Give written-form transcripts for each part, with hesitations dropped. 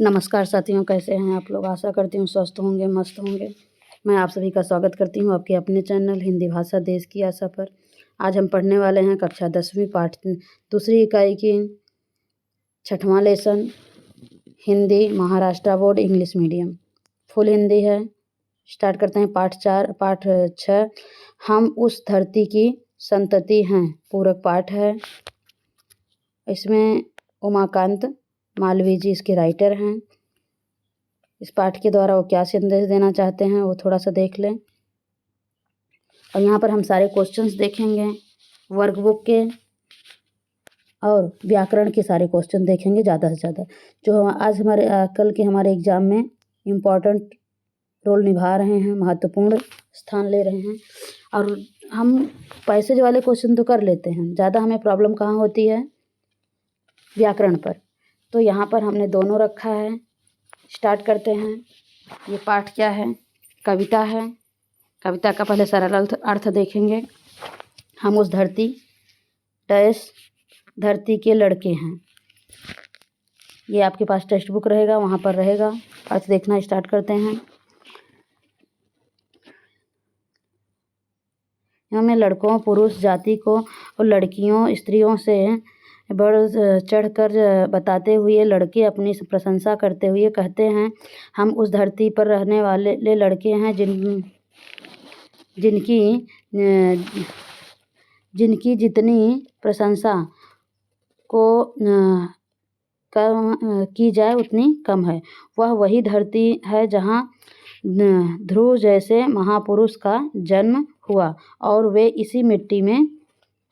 नमस्कार साथियों, कैसे हैं आप लोग। आशा करती हूँ स्वस्थ होंगे, मस्त होंगे। मैं आप सभी का स्वागत करती हूँ आपके अपने चैनल हिंदी भाषा देश की आशा पर। आज हम पढ़ने वाले हैं कक्षा 10वीं पाठ दूसरी इकाई की 6वां lesson, Hindi Maharashtra board English medium, full Hindi है। स्टार्ट करते हैं पाठ 6, हम उस धरती की संतति हैं। पूरक पाठ है। इसमें उमाकांत मालवीय जी इसके राइटर हैं। इस पाठ के द्वारा वो क्या संदेश देना चाहते हैं वो थोड़ा सा देख लें। और यहाँ पर हम सारे क्वेश्चंस देखेंगे, वर्कबुक के और व्याकरण के सारे क्वेश्चन देखेंगे ज़्यादा से ज़्यादा, जो आज कल के हमारे एग्ज़ाम में इम्पॉर्टेंट रोल निभा रहे हैं, महत्वपूर्ण स्थान ले रहे हैं। और हम पैसेज वाले क्वेश्चन तो कर लेते हैं, ज़्यादा हमें प्रॉब्लम कहाँ होती है, व्याकरण पर। तो यहाँ पर हमने दोनों रखा है। स्टार्ट करते हैं। ये पाठ क्या है, कविता है। कविता का पहले सरल अर्थ देखेंगे। हम उस धरती धरती के लड़के हैं। ये आपके पास टेक्स्ट बुक रहेगा, वहाँ पर रहेगा। अर्थ देखना स्टार्ट करते हैं। हमें लड़कों पुरुष जाति को और लड़कियों स्त्रियों से बढ़ चढ़कर बताते हुए लड़के अपनी प्रशंसा करते हुए कहते हैं, हम उस धरती पर रहने वाले लड़के हैं जिनकी जितनी प्रशंसा को की जाए उतनी कम है। वह वही धरती है जहाँ ध्रुव जैसे महापुरुष का जन्म हुआ और वे इसी मिट्टी में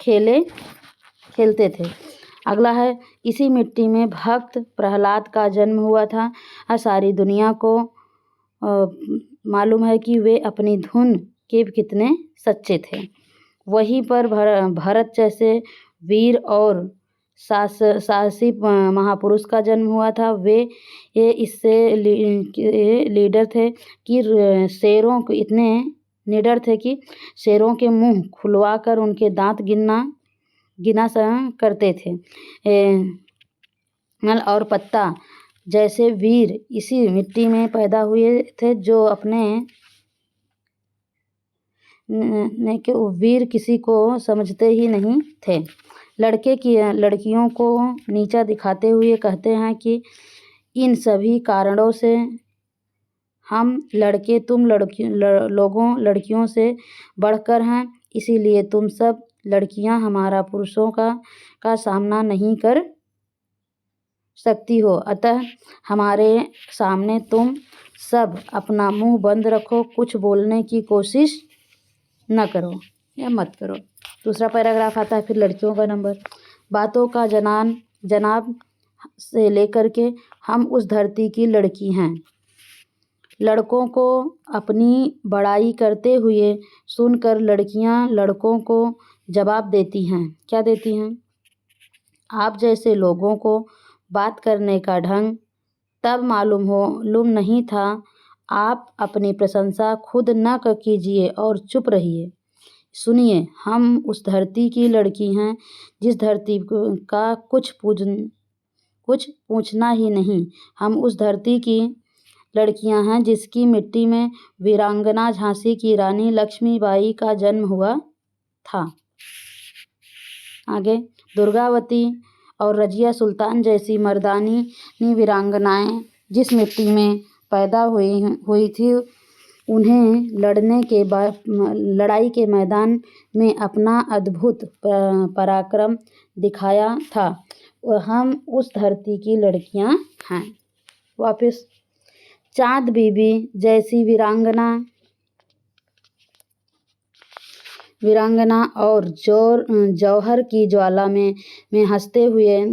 खेलते थे। अगला है, इसी मिट्टी में भक्त प्रहलाद का जन्म हुआ था। सारी दुनिया को मालूम है कि वे अपनी धुन के कितने सच्चे थे। वहीं पर भरत जैसे वीर और साहसी महापुरुष का जन्म हुआ था। वे इससे लीडर थे कि शेरों को इतने निडर थे कि शेरों के मुंह खुलवाकर उनके दांत गिना करते थे। नल और पत्ता जैसे वीर इसी मिट्टी में पैदा हुए थे, जो अपने के वीर किसी को समझते ही नहीं थे। लड़कियों को नीचा दिखाते हुए कहते हैं कि इन सभी कारणों से हम लड़के तुम लड़कियों से बढ़कर हैं, इसीलिए तुम सब लड़कियां हमारा पुरुषों का सामना नहीं कर सकती हो। अतः हमारे सामने तुम सब अपना मुंह बंद रखो, कुछ बोलने की कोशिश न करो या मत करो। दूसरा पैराग्राफ आता है फिर लड़कियों का नंबर। बातों का जनाब से लेकर के हम उस धरती की लड़की हैं। लड़कों को अपनी बड़ाई करते हुए सुनकर लड़कियां लड़कों को जवाब देती हैं। क्या देती हैं? आप जैसे लोगों को बात करने का ढंग तब मालूम नहीं था। आप अपनी प्रशंसा खुद न कीजिए और चुप रहिए। सुनिए, हम उस धरती की लड़की हैं जिस धरती का कुछ पूछना ही नहीं। हम उस धरती की लड़कियां हैं जिसकी मिट्टी में वीरांगना झांसी की रानी लक्ष्मीबाई का जन्म हुआ था। आगे, दुर्गावती और रजिया सुल्तान जैसी मर्दानी वीरांगनाएं जिस मिट्टी में पैदा हुई थी, उन्हें लड़ाई के मैदान में अपना अद्भुत पराक्रम दिखाया था। हम उस धरती की लड़कियां हैं। वापस, चाँद बीबी जैसी वीरांगना और जौहर की ज्वाला में हंसते हुए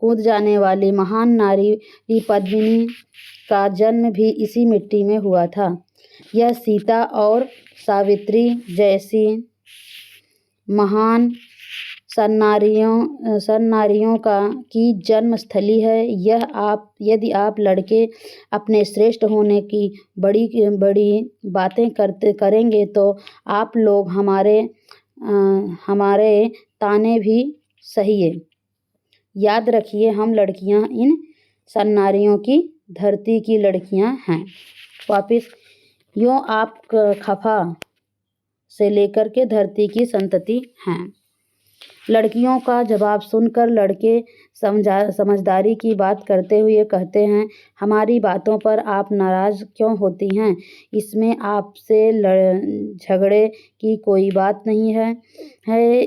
कूद जाने वाली महान नारी पद्मिनी का जन्म भी इसी मिट्टी में हुआ था। यह सीता और सावित्री जैसी महान सन्नारियों की जन्म स्थली है। यदि आप लड़के अपने श्रेष्ठ होने की बड़ी बातें करेंगे तो आप लोग हमारे ताने भी सहिए। याद रखिए, हम लड़कियां इन सन्नारियों की धरती की लड़कियां हैं। वापिस, यूँ आप खफा से लेकर के धरती की संतति हैं। लड़कियों का जवाब सुनकर लड़के समझदारी की बात करते हुए कहते हैं, हमारी बातों पर आप नाराज़ क्यों होती हैं? इसमें आपसे झगड़े की कोई बात नहीं है।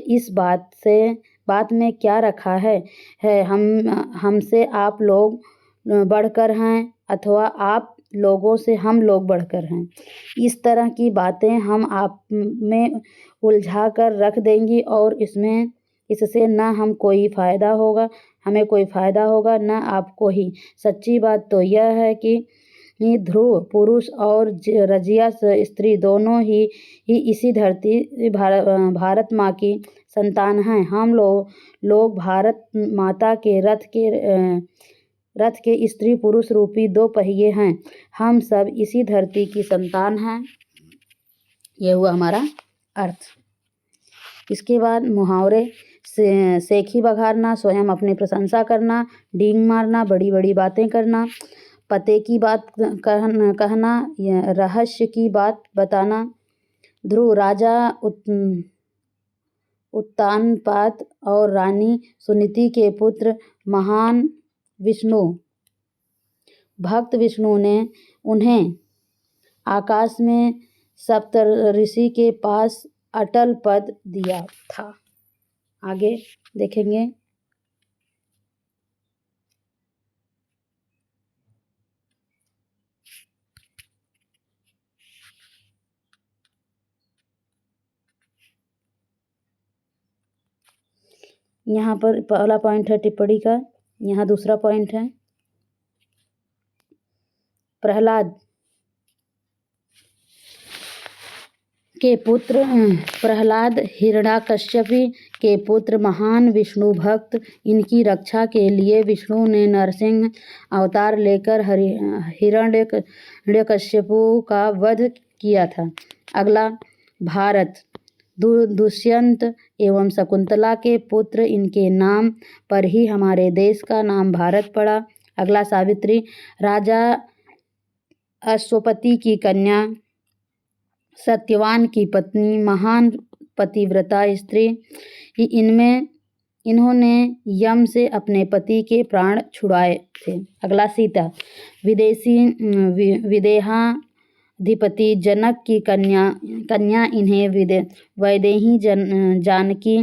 इस बात में क्या रखा है हमसे आप लोग बढ़कर हैं अथवा आप लोगों से हम लोग बढ़कर हैं। इस तरह की बातें हम आप में उलझा कर रख देंगी और इससे न हमें कोई फ़ायदा होगा न आपको ही। सच्ची बात तो यह है कि ध्रुव पुरुष और रजिया स्त्री दोनों ही इसी धरती भारत माँ की संतान हैं। हम लोग भारत माता के रथ के स्त्री पुरुष रूपी दो पहिए हैं। हम सब इसी धरती की संतान हैं। यह हुआ हमारा अर्थ। इसके बाद मुहावरे, सेखी बघारना, स्वयं अपनी प्रशंसा करना, डींग मारना, बड़ी बड़ी बातें करना, पते की बात कहना, रहस्य की बात बताना। ध्रुव राजा उत्तानपाद और रानी सुनीति के पुत्र महान विष्णु भक्त विष्णु ने उन्हें आकाश में सप्तऋषि के पास अटल पद दिया था। आगे देखेंगे। यहाँ पर पहला पॉइंट है टिप्पणी का। यहाँ दूसरा पॉइंट है प्रहलाद के पुत्र प्रहलाद हिरण्याकश्यप के पुत्र महान विष्णु भक्त। इनकी रक्षा के लिए विष्णु ने नरसिंह अवतार लेकर हिरण्यकश्यपु का वध किया था। अगला भारत, दुष्यंत एवं शकुंतला के पुत्र, इनके नाम पर ही हमारे देश का नाम भारत पड़ा। अगला सावित्री, राजा अश्वपति की कन्या, सत्यवान की पत्नी, महान पतिव्रता स्त्री। इन्होंने यम से अपने पति के प्राण छुड़ाए थे। अगला सीता, विदेहाधिपति जनक की कन्या। इन्हें वैदेही, जानकी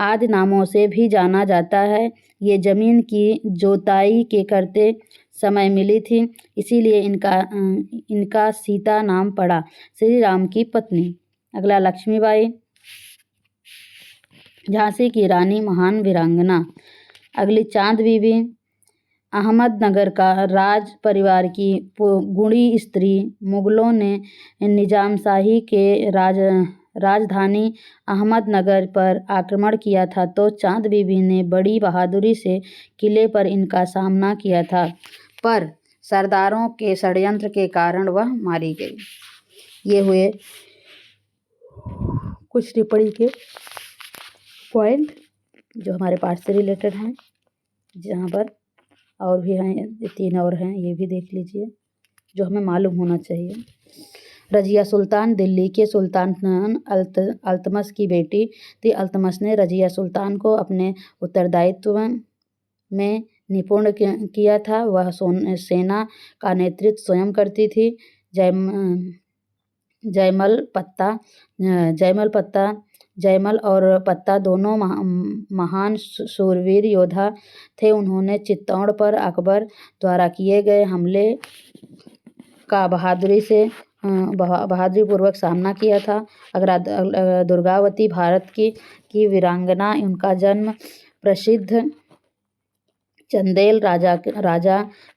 आदि नामों से भी जाना जाता है। ये जमीन की जोताई के करते समय मिली थी, इसीलिए इनका सीता नाम पड़ा, श्री राम की पत्नी। अगला लक्ष्मीबाई, झांसी की रानी, महान वीरांगना। अगली चांद बीबी, अहमदनगर का राज परिवार की गुणी स्त्री। मुगलों ने निजामशाही के राजधानी अहमदनगर पर आक्रमण किया था तो चांद बीबी ने बड़ी बहादुरी से किले पर इनका सामना किया था, पर सरदारों के षड्यंत्र के कारण वह मारी गई। ये हुए कुछ टिप्पणी के पॉइंट जो हमारे पाठ से रिलेटेड हैं। जहाँ पर और भी हैं, 3 और हैं, ये भी देख लीजिए जो हमें मालूम होना चाहिए। रजिया सुल्तान दिल्ली के सुल्तान अल्तमश की बेटी थी। अल्तमश ने रजिया सुल्तान को अपने उत्तरदायित्व में निपुण किया था। वह सेना का नेतृत्व स्वयं करती थी। जयमल और पत्ता दोनों महान शूरवीर योद्धा थे। उन्होंने चित्तौड़ पर अकबर द्वारा किए गए हमले का बहादुरीपूर्वक सामना किया था। अगर दुर्गावती भारत की वीरांगना। उनका जन्म प्रसिद्ध चंदेल राजा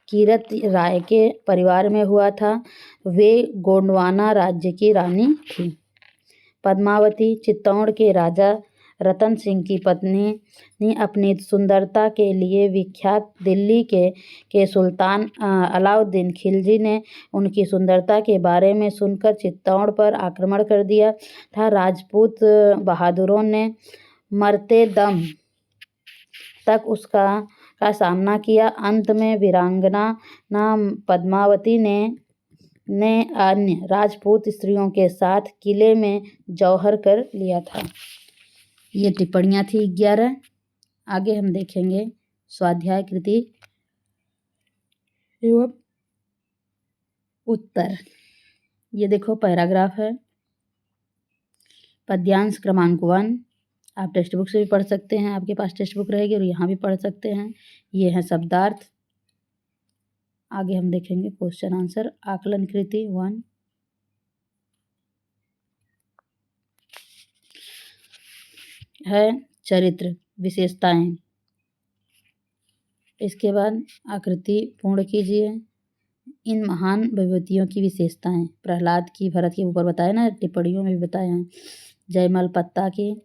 कीरत राय के परिवार में हुआ था। वे गोंडवाना राज्य की रानी थी। पद्मावती चित्तौड़ के राजा रतन सिंह की पत्नी। अपनी सुंदरता के लिए विख्यात दिल्ली के सुल्तान अलाउद्दीन खिलजी ने उनकी सुंदरता के बारे में सुनकर चित्तौड़ पर आक्रमण कर दिया था। राजपूत बहादुरों ने मरते दम तक उसका का सामना किया। अंत में वीरांगना पद्मावती ने अन्य राजपूत स्त्रियों के साथ किले में जौहर कर लिया था। ये टिप्पणियाँ थी 11। आगे हम देखेंगे स्वाध्याय कृति एवं उत्तर। ये देखो पैराग्राफ है। पद्यांश क्रमांक 1 आप टेक्स्ट बुक से भी पढ़ सकते हैं, आपके पास टेक्स्ट बुक रहेगी, और यहाँ भी पढ़ सकते हैं। ये है शब्दार्थ। आगे हम देखेंगे क्वेश्चन आंसर। आकलन कृति 1। है चरित्र विशेषताएं। इसके बाद आकृति पूर्ण कीजिए। इन महान विभूतियों की विशेषताएं। प्रहलाद की, भरत के ऊपर बताए ना, टिप्पणियों में भी बताए हैं। जयमल पत्ता की,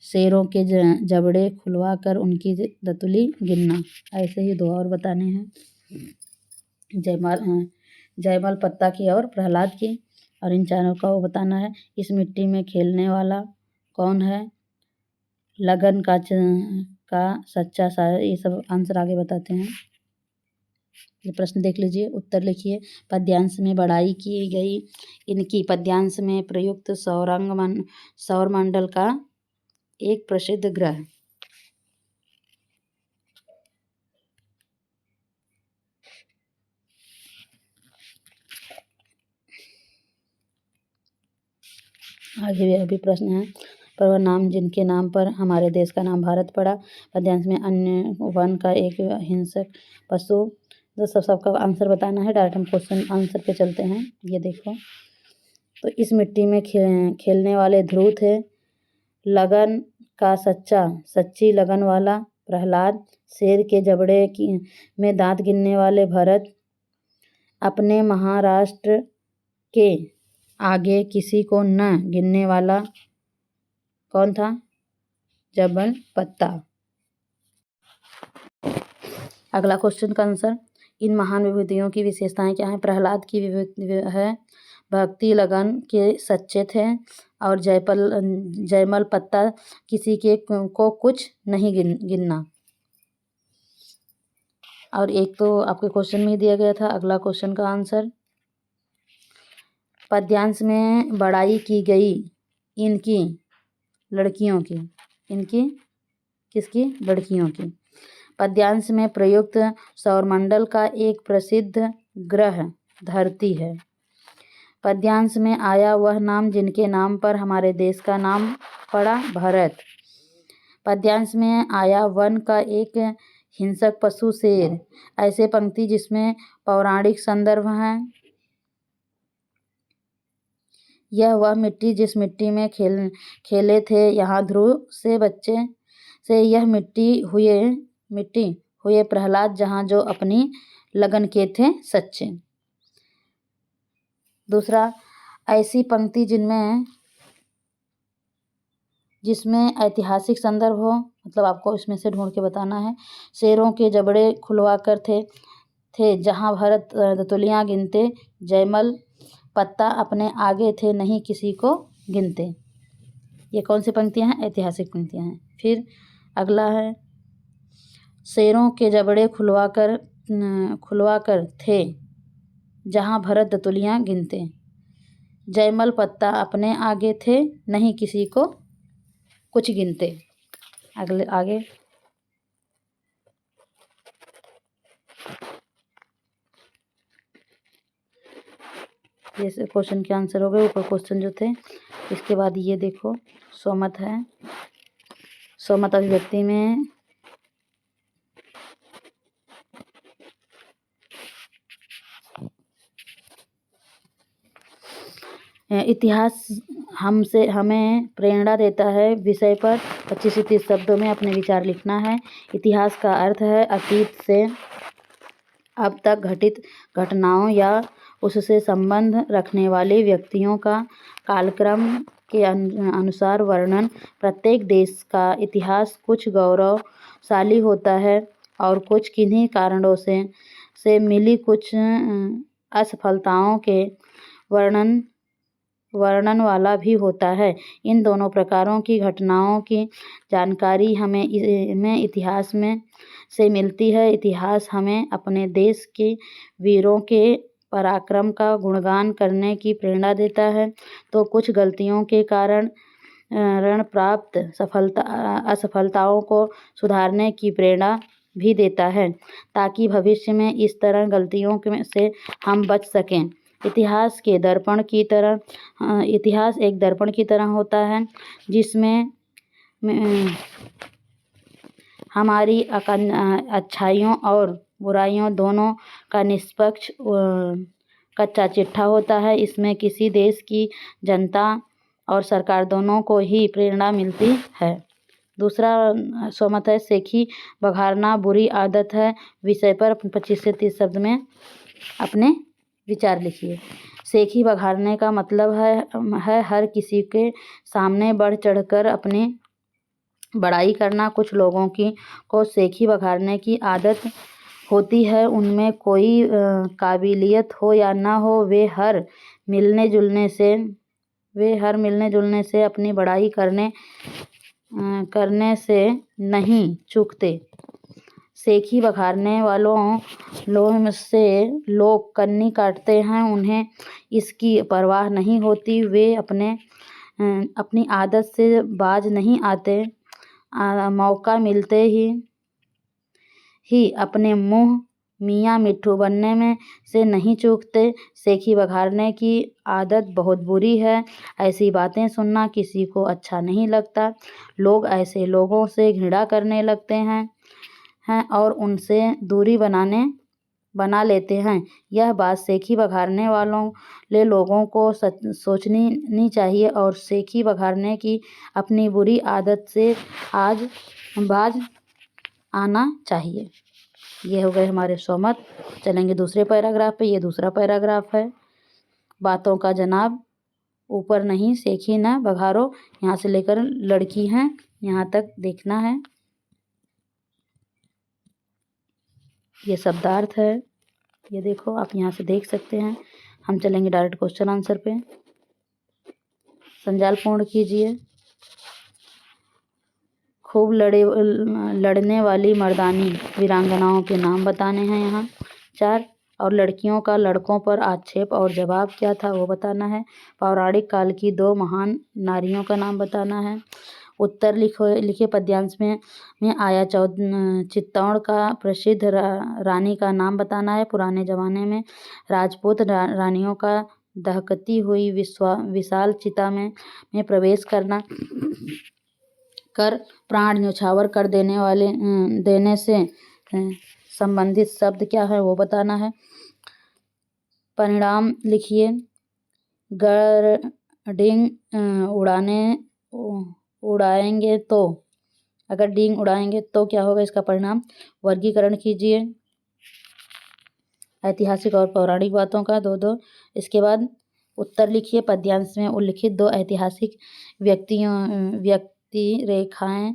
शेरों के जबड़े खुलवा कर उनकी दतुली गिनना। ऐसे ही 2 और बताने हैं, जयमल पत्ता की और प्रहलाद की, और इन चारों का वो बताना है। इस मिट्टी में खेलने वाला कौन है? लगन का सच्चा शायर। ये सब आंसर आगे बताते हैं। ये प्रश्न देख लीजिए, उत्तर लिखिए। पद्यांश में बढ़ाई की गई इनकी। पद्यांश में प्रयुक्त सौरमंडल का एक प्रसिद्ध ग्रह। आगे भी अभी प्रश्न है। पर्वत नाम जिनके नाम पर हमारे देश का नाम भारत पड़ा। पद्यांश में अन्य वन का एक हिंसक पशु। तो सबका आंसर बताना है। डायरेक्ट हम क्वेश्चन आंसर पे चलते हैं। ये देखो, तो इस मिट्टी में खेलने वाले ध्रुव थे। लगन का सच्ची लगन वाला प्रहलाद। शेर के जबड़े में दांत गिनने वाले भरत। अपने महाराष्ट्र के आगे किसी को न गिनने वाला कौन था? जयमल पत्ता। अगला क्वेश्चन का आंसर। इन महान विभूतियों की विशेषताएं क्या हैं? प्रहलाद की है भक्ति लगन के सच्चे थे, और जयमल पत्ता किसी के को कुछ नहीं गिनना। और एक तो आपके क्वेश्चन में ही दिया गया था। अगला क्वेश्चन का आंसर। पद्यांश में बढ़ाई की गई इनकी लड़कियों की। इनकी किसकी? लड़कियों की। पद्यांश में प्रयुक्त सौरमंडल का एक प्रसिद्ध ग्रह धरती है। पद्यांश में आया वह नाम जिनके नाम पर हमारे देश का नाम पड़ा, भारत। पद्यांश में आया वन का एक हिंसक पशु, शेर। ऐसे पंक्ति जिसमें पौराणिक संदर्भ हैं। यह वह मिट्टी जिस मिट्टी में खेले थे यहाँ ध्रुव से बच्चे से। यह मिट्टी हुए प्रहलाद जहाँ जो अपनी लगन के थे सच्चे। दूसरा, ऐसी पंक्ति जिसमें ऐतिहासिक संदर्भ हो, मतलब आपको इसमें से ढूंढ के बताना है। शेरों के जबड़े खुलवा कर थे जहाँ भरत दतुलियाँ गिनते। जयमल पत्ता अपने आगे थे नहीं किसी को गिनते। ये कौन सी पंक्तियाँ हैं? ऐतिहासिक पंक्तियाँ हैं। फिर अगला है, शेरों के जबड़े खुलवा कर थे जहाँ भरत दतुलियाँ गिनते। जयमल पत्ता अपने आगे थे नहीं किसी को कुछ गिनते। आगे ये क्वेश्चन के आंसर हो गए, ऊपर क्वेश्चन जो थे। इसके बाद ये देखो, सोमत है। सोमत अभिव्यक्ति में इतिहास हमें प्रेरणा देता है विषय पर 25 से 30 शब्दों में अपने विचार लिखना है। इतिहास का अर्थ है अतीत से अब तक घटित घटनाओं या उससे संबंध रखने वाले व्यक्तियों का कालक्रम के अनुसार वर्णन। प्रत्येक देश का इतिहास कुछ गौरवशाली होता है और कुछ किन्हीं कारणों से मिली कुछ असफलताओं के वर्णन वर्णन वाला भी होता है। इन दोनों प्रकारों की घटनाओं की जानकारी हमें इतिहास में से मिलती है। इतिहास हमें अपने देश के वीरों के पराक्रम का गुणगान करने की प्रेरणा देता है, तो कुछ गलतियों के कारण रण प्राप्त असफलताओं को सुधारने की प्रेरणा भी देता है, ताकि भविष्य में इस तरह गलतियों से हम बच सकें। इतिहास एक दर्पण की तरह होता है, जिसमें हमारी अच्छाइयों और बुराइयों दोनों का निष्पक्ष कच्चा चिट्ठा होता है। इसमें किसी देश की जनता और सरकार दोनों को ही प्रेरणा मिलती है। दूसरा स्वमत है, सेखी बघारना बुरी आदत है। विषय पर 25 से 30 शब्द में अपने विचार लिखिए। सेखी बघारने का मतलब है हर किसी के सामने बढ़ चढ़कर अपनी बड़ाई करना। कुछ लोगों को सेखी बघारने की आदत होती है। उनमें कोई काबिलियत हो या ना हो, वे हर मिलने जुलने से अपनी बड़ाई करने से नहीं चूकते। सेखी बघारने वालों से लोग कन्नी काटते हैं, उन्हें इसकी परवाह नहीं होती। वे अपनी आदत से बाज नहीं आते। मौका मिलते ही अपने मुँह मियाँ मिट्ठू बनने में से नहीं चूकते। सेखी बघारने की आदत बहुत बुरी है। ऐसी बातें सुनना किसी को अच्छा नहीं लगता। लोग ऐसे लोगों से घृणा करने लगते हैं और उनसे दूरी बना लेते हैं। यह बात सेखी बघारने वाले लोगों को सोचनी चाहिए और सेखी बघारने की अपनी बुरी आदत से बाज आना चाहिए। ये हो गए हमारे स्वमत। चलेंगे दूसरे पैराग्राफ पे। ये दूसरा पैराग्राफ है। बातों का जनाब ऊपर नहीं सेखी ना बघारो। यहाँ से लेकर लड़की हैं यहाँ तक देखना है। ये शब्दार्थ है, ये देखो आप यहाँ से देख सकते हैं। हम चलेंगे डायरेक्ट क्वेश्चन आंसर पे। संजाल पूर्ण कीजिए। खूब लड़ने वाली मर्दानी वीरांगनाओं के नाम बताने हैं यहाँ 4, और लड़कियों का लड़कों पर आक्षेप और जवाब क्या था वो बताना है। पौराणिक काल की 2 महान नारियों का नाम बताना है। उत्तर लिखे पद्यांश में आया चित्तौड़ का प्रसिद्ध रानी का नाम बताना है। पुराने ज़माने में राजपूत रानियों का दहकती हुई विशाल चिता में प्रवेश कर प्राण न्यौछावर कर देने से संबंधित शब्द क्या है वो बताना है। परिणाम लिखिए। डींग उड़ाएंगे तो, अगर डींग उड़ाएंगे तो क्या होगा इसका परिणाम। वर्गीकरण कीजिए ऐतिहासिक और पौराणिक बातों का 2-2। इसके बाद उत्तर लिखिए। पद्यांश में उल्लिखित 2 ऐतिहासिक व्यक्ति रेखाएं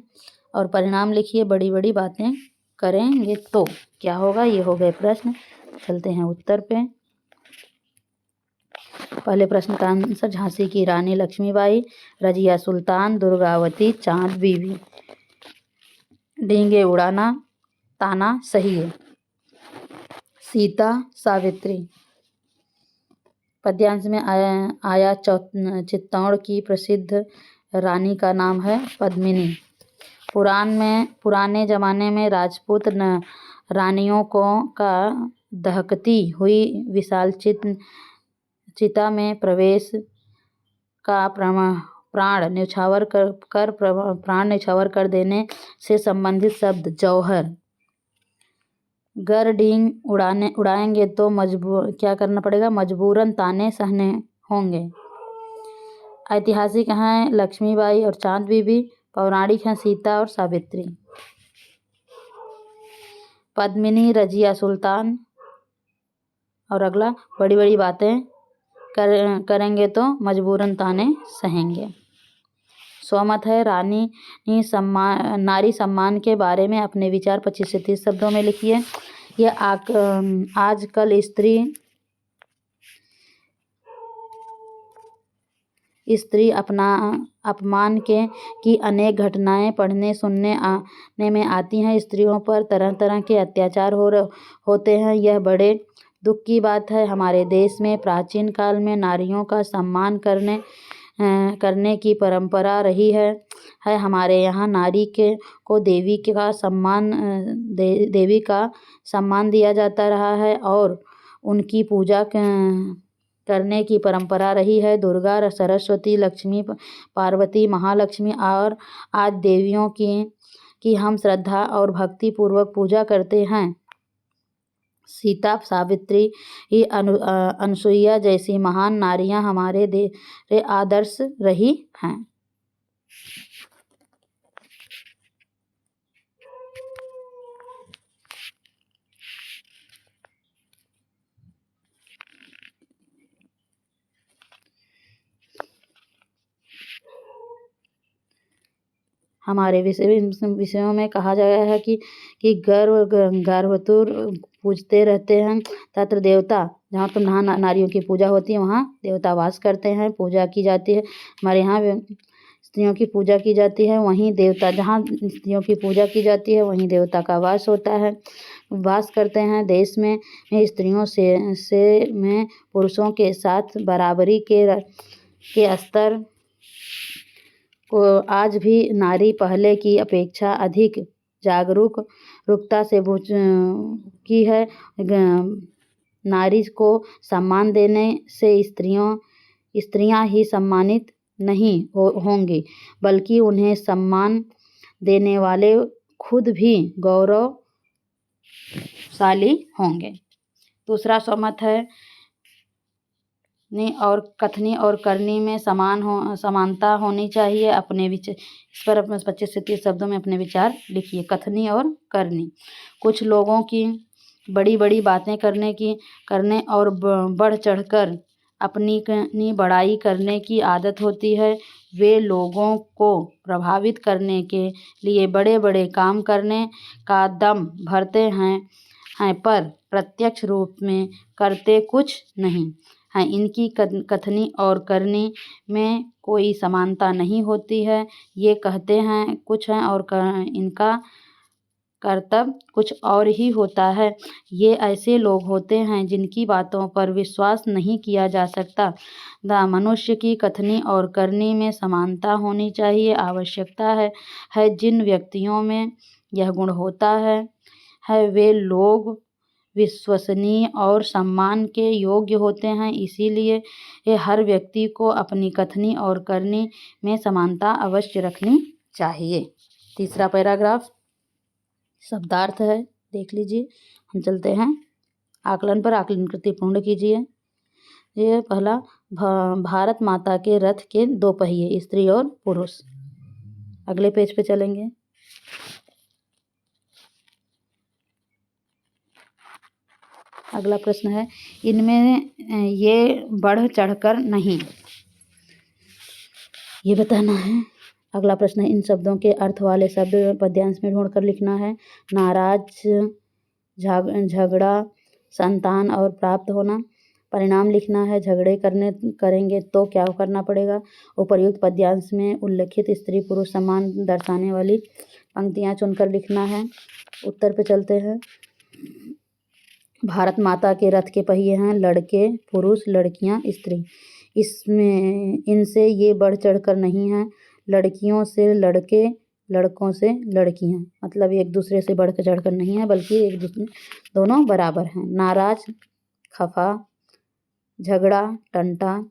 और परिणाम लिखिए। बड़ी बड़ी बातें करेंगे तो क्या होगा। ये हो गए प्रश्न। चलते हैं उत्तर पे। पहले प्रश्न का आंसर, झांसी की रानी लक्ष्मीबाई, रजिया सुल्तान, दुर्गावती, चांद बीबी। डींगे उड़ाना ताना सही है। सीता सावित्री। पद्यांश में आया चित्तौड़ की प्रसिद्ध रानी का नाम है पद्मिनी। पुराने ज़माने में राजपूत रानियों का दहकती हुई विशाल चिता में प्रवेश का प्राण न्यौछावर कर देने से संबंधित शब्द जौहर। गर डींग उड़ाएंगे तो क्या करना पड़ेगा, मजबूरन ताने सहने होंगे। ऐतिहासिक हैं लक्ष्मीबाई और चांद बीबी, पौराणिक हैं सीता और सावित्री। पद्मिनी, रजिया सुल्तान, और अगला बड़ी बड़ी बातें करेंगे तो मजबूरन ताने सहेंगे। स्वमत है नारी सम्मान के बारे में अपने विचार 25 से 30 शब्दों में लिखिए। यह आजकल स्त्री अपमान की अनेक घटनाएं पढ़ने सुनने आने में आती हैं। स्त्रियों पर तरह तरह के अत्याचार होते हैं। यह बड़े दुख की बात है। हमारे देश में प्राचीन काल में नारियों का सम्मान करने की परंपरा रही है। हमारे यहाँ नारी को देवी का सम्मान दिया जाता रहा है और उनकी पूजा करने की परंपरा रही है। दुर्गा, सरस्वती, लक्ष्मी, पार्वती, महालक्ष्मी और आदि देवियों की हम श्रद्धा और भक्ति पूर्वक पूजा करते हैं। सीता, सावित्री, अनसुईया जैसी महान नारियां हमारे आदर्श रही हैं। हमारे विषयों में कहा गया है कि गर्भतुर पूजते रहते हैं। तत्र देवता, जहाँ पर नारियों की पूजा होती है वहाँ देवता वास करते हैं, पूजा की जाती है। हमारे यहाँ स्त्रियों की पूजा की जाती है, वहीं देवता, जहाँ स्त्रियों की पूजा की जाती है वहीं देवता का वास होता है, वास करते हैं। देश में स्त्रियों में पुरुषों के साथ बराबरी के स्तर को आज भी नारी पहले की अपेक्षा अधिक जागरूकता से की है। नारी को सम्मान देने से स्त्रियां ही सम्मानित नहीं होंगी, बल्कि उन्हें सम्मान देने वाले खुद भी गौरवशाली होंगे। दूसरा स्वमत है और कथनी और करनी में समानता होनी चाहिए। इस पर अपने 25 से 30 शब्दों में अपने विचार लिखिए। कथनी और करनी। कुछ लोगों की बड़ी बड़ी बातें करने और बढ़ चढ़कर अपनी बड़ाई करने की आदत होती है। वे लोगों को प्रभावित करने के लिए बड़े बड़े काम करने का दम भरते हैं पर प्रत्यक्ष रूप में करते कुछ नहीं हैं। इनकी कथनी और करनी में कोई समानता नहीं होती है। ये कहते हैं कुछ है और इनका कर्तव्य कुछ और ही होता है। ये ऐसे लोग होते हैं जिनकी बातों पर विश्वास नहीं किया जा सकता। मनुष्य की कथनी और करनी में समानता होनी चाहिए, आवश्यकता है। जिन व्यक्तियों में यह गुण होता है वे लोग विश्वसनीय और सम्मान के योग्य होते हैं। इसीलिए हर व्यक्ति को अपनी कथनी और करनी में समानता अवश्य रखनी चाहिए। तीसरा पैराग्राफ शब्दार्थ है, देख लीजिए। हम चलते हैं आकलन पर। आकलन कृति पूर्ण कीजिए। ये पहला, भारत माता के रथ के 2 पहिए, स्त्री और पुरुष। अगले पेज पे चलेंगे। अगला प्रश्न है, इनमें ये बढ़ चढ़कर नहीं, ये बताना है। अगला प्रश्न है, इन शब्दों के अर्थ वाले शब्द पद्यांश में ढूंढकर लिखना है। नाराज, झगड़ा, संतान और प्राप्त होना। परिणाम लिखना है। झगड़े करेंगे तो क्या करना पड़ेगा। उपर्युक्त पद्यांश में उल्लिखित स्त्री पुरुष सम्मान दर्शाने वाली पंक्तियां चुनकर लिखना है। उत्तर पे चलते हैं। भारत माता के रथ के पहिए हैं लड़के पुरुष, लड़कियां स्त्री। इनसे ये बढ़ चढ़कर नहीं है। लड़कियों से लड़के, लड़कों से लड़कियां, मतलब एक दूसरे से बढ़ चढ़कर नहीं है, बल्कि एक दूसरे दोनों बराबर हैं। नाराज, खफा, झगड़ा, टंटा,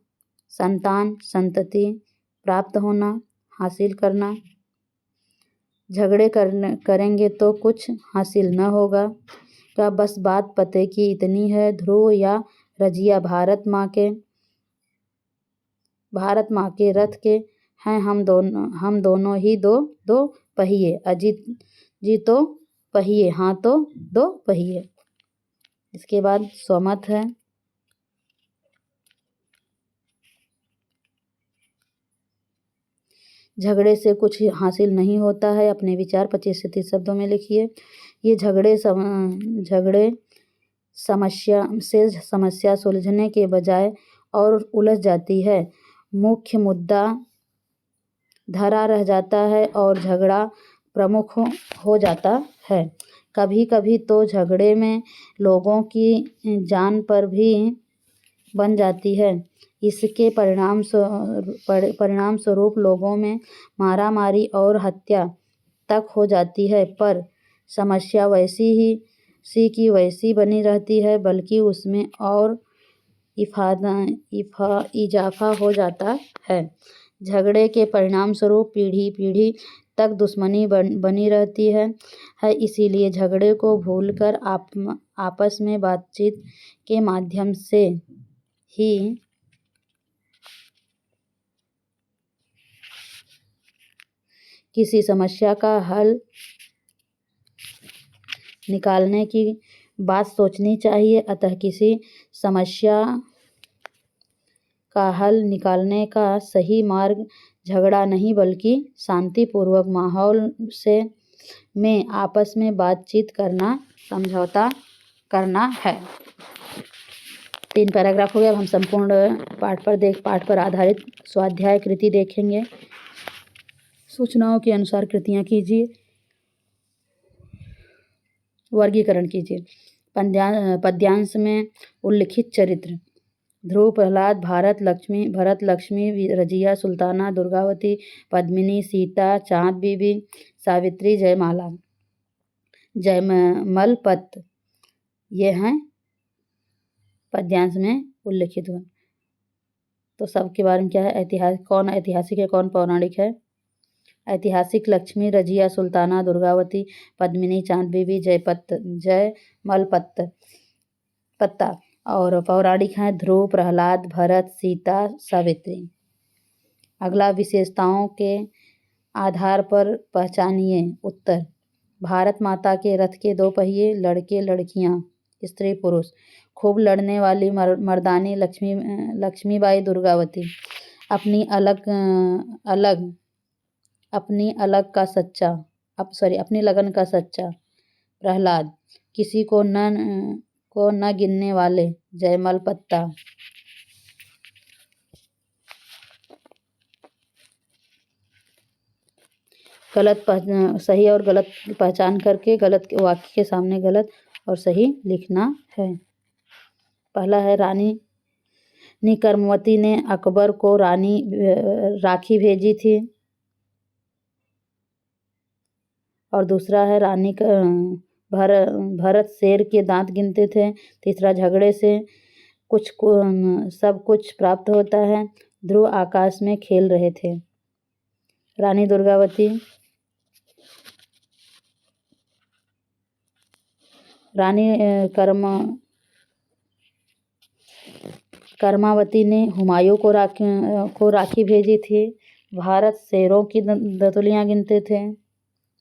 संतान, संतति, प्राप्त होना, हासिल करना। झगड़े करेंगे तो कुछ हासिल न होगा। क्या बस बात पते की इतनी है। ध्रुव या रजिया भारत माँ के रथ के हैं हम दोनों ही दो पहिए। अजीत जी तो पहिए, हाँ तो 2 पहिए। इसके बाद स्वमत है। झगड़े से कुछ हासिल नहीं होता है। अपने विचार 25 से 30 शब्दों में लिखिए। ये झगड़े समस्या सुलझने के बजाय और उलझ जाती है। मुख्य मुद्दा धरा रह जाता है और झगड़ा प्रमुख हो जाता है। कभी कभी तो झगड़े में लोगों की जान पर भी बन जाती है। इसके परिणाम स्वरूप लोगों में मारामारी और हत्या तक हो जाती है। पर समस्या वैसी की वैसी बनी रहती है, बल्कि उसमें और इजाफा हो जाता है। झगड़े के परिणाम स्वरूप पीढ़ी पीढ़ी तक दुश्मनी बनी रहती है। इसीलिए झगड़े को भूलकर आपस में बातचीत के माध्यम से ही किसी समस्या का हल निकालने की बात सोचनी चाहिए। अतः किसी समस्या का हल निकालने का सही मार्ग झगड़ा नहीं, बल्कि शांतिपूर्वक माहौल में आपस में बातचीत करना, समझौता करना है। 3 पैराग्राफ हो गए। अब हम संपूर्ण पाठ पर आधारित स्वाध्याय कृति देखेंगे। सूचनाओं के अनुसार कृतियाँ कीजिए। वर्गीकरण कीजिए। पद्यांश में उल्लिखित चरित्र: ध्रुव, प्रहलाद, भरत लक्ष्मी, रजिया, सुल्ताना, दुर्गावती, पद्मिनी, सीता, चाँद बीबी, सावित्री, जयमाला, जयमलपत, ये हैं पद्यांश में उल्लिखित हुए। तो सबके बारे में क्या है? कौन ऐतिहासिक है, कौन पौराणिक है? ऐतिहासिक: लक्ष्मी, रजिया, सुल्ताना, दुर्गावती, पद्मिनी, चाँद बीबी, जयमलपत्ता। और पौराणिक हैं ध्रुव, प्रहलाद, भरत, सीता, सावित्री। अगला, विशेषताओं के आधार पर पहचानिए। उत्तर: भारत माता के रथ के 2 पहिए, लड़के लड़कियां, स्त्री पुरुष। खूब लड़ने वाली मर्दानी लक्ष्मीबाई दुर्गावती। अपनी लगन का सच्चा प्रहलाद। किसी को न गिनने वाले जयमलपत्ता। सही और गलत पहचान करके गलत वाक्य के सामने गलत और सही लिखना है। पहला है, रानी कर्मवती ने अकबर को राखी भेजी थी। और दूसरा है, भरत शेर के दांत गिनते थे। तीसरा, झगड़े से सब कुछ प्राप्त होता है। ध्रुव आकाश में खेल रहे थे। रानी दुर्गावती, रानी कर्मावती ने हुमायूं को राखी भेजी थी। भारत शेरों की दतुलियां गिनते थे।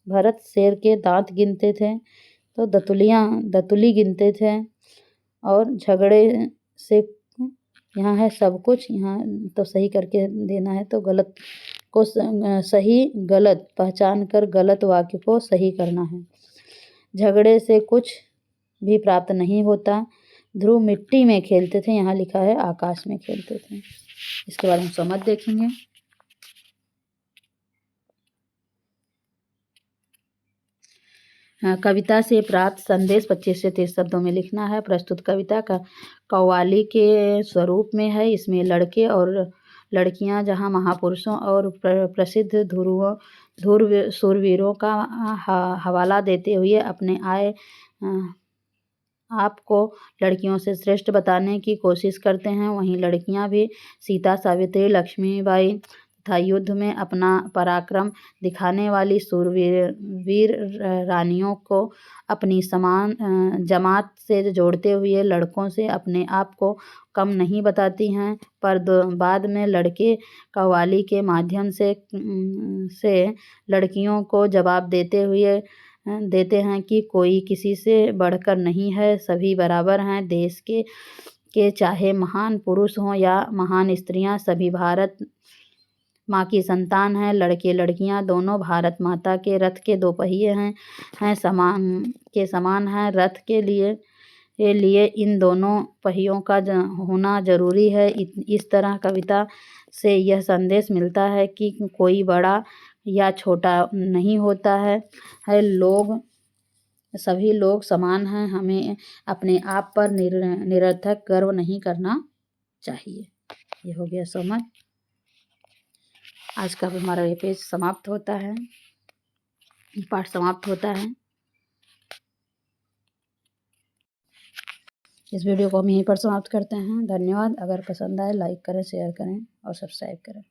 भरत शेर के दांत गिनते थे, तो दतुली गिनते थे। और झगड़े से यहाँ है सब कुछ, यहाँ तो सही करके देना है। तो गलत को सही गलत पहचान कर गलत वाक्य को सही करना है। झगड़े से कुछ भी प्राप्त नहीं होता। ध्रुव मिट्टी में खेलते थे, यहाँ लिखा है आकाश में खेलते थे। इसके बारे में समझ देखेंगे। कविता से प्राप्त संदेश 25 से 30 शब्दों में लिखना है। प्रस्तुत कविता का कव्वाली के स्वरूप में है। इसमें लड़के और लड़कियां जहां महापुरुषों और प्रसिद्ध धुर शूरवीरों का हवाला देते हुए अपने आप को लड़कियों से श्रेष्ठ बताने की कोशिश करते हैं, वहीं लड़कियां भी सीता, सावित्री, लक्ष्मीबाई तथा युद्ध में अपना पराक्रम दिखाने वाली शूरवीर रानियों को अपनी समान जमात से जोड़ते हुए लड़कों से अपने आप को कम नहीं बताती हैं। पर बाद में लड़के कव्वाली के माध्यम से लड़कियों को जवाब देते हैं कि कोई किसी से बढ़कर नहीं है, सभी बराबर हैं। देश के चाहे महान पुरुष हों या महान स्त्रियां, सभी भारत माँ की संतान हैं। लड़के लड़कियां दोनों भारत माता के रथ के 2 पहिए हैं, समान हैं। रथ के लिए के लिए इन दोनों पहियों का होना जरूरी है। इस तरह कविता से यह संदेश मिलता है कि कोई बड़ा या छोटा नहीं होता है लोग सभी लोग समान हैं। हमें अपने आप पर निरर्थक गर्व नहीं करना चाहिए। ये हो गया समझ। आज का हमारा ये पेज समाप्त होता है, पाठ समाप्त होता है। इस वीडियो को हम यहीं पर समाप्त करते हैं। धन्यवाद। अगर पसंद आए लाइक करें, शेयर करें और सब्सक्राइब करें।